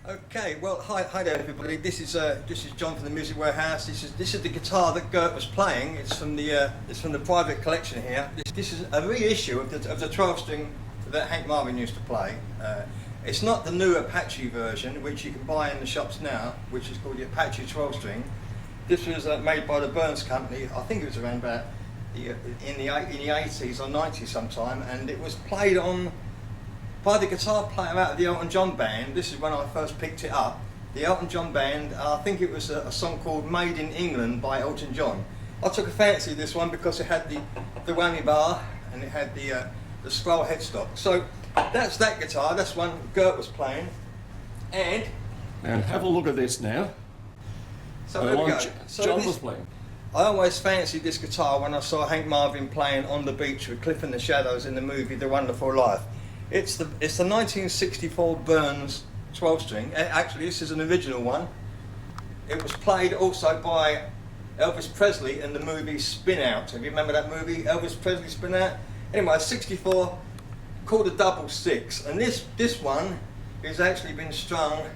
Okay, well, hi there, everybody. This is John from the Music Warehouse. This is the guitar that Gert was playing. It's from the private collection here. This is a reissue of the 12-string that Hank Marvin used to play. It's not the new Apache version, which you can buy in the shops now, which is called the Apache 12-string. This was made by the Burns Company. I think it was around about in the 80s or 90s sometime, and it was played on by the guitar player out of the Elton John band. This is when I first picked it up. The Elton John band, I think it was a song called Made in England by Elton John. I took a fancy to this one because it had the whammy bar and it had the scroll headstock. So that's that guitar, that's one Gert was playing. And have a look at this now. So there we go. John was playing. I always fancied this guitar when I saw Hank Marvin playing on the beach with Cliff and the Shadows in the movie The Wonderful Life. It's the 1964 Burns 12-string. Actually, this is an original one. It was played also by Elvis Presley in the movie Spin Out. Have you remember that movie, Elvis Presley Spin Out? Anyway, 64, called a double six, and this one has actually been strung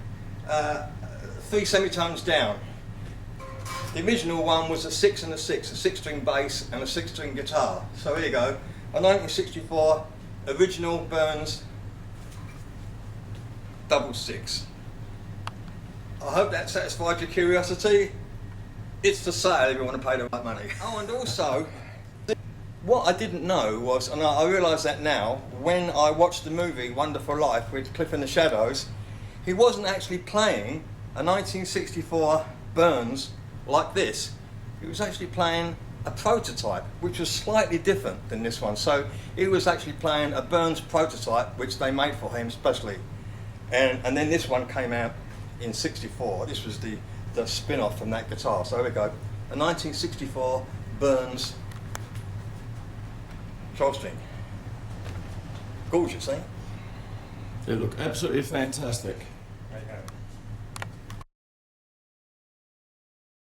3 semitones down. The original one was a 6 and a 6, a 6-string bass and a 6-string guitar. So here you go, a 1964 original Burns double six. I hope that satisfied your curiosity. It's for sale if you want to pay the right money. Oh, and also, what I didn't know was, and I realise that now, when I watched the movie Wonderful Life with Cliff and the Shadows, he wasn't actually playing a 1964 Burns like this. He was actually playing a prototype, which was slightly different than this one. So he was actually playing a Burns prototype, which they made for him specially. And then this one came out in 64. This was the spin-off from that guitar. So here we go, a 1964 Burns 12-string. Gorgeous, eh? They look absolutely fantastic.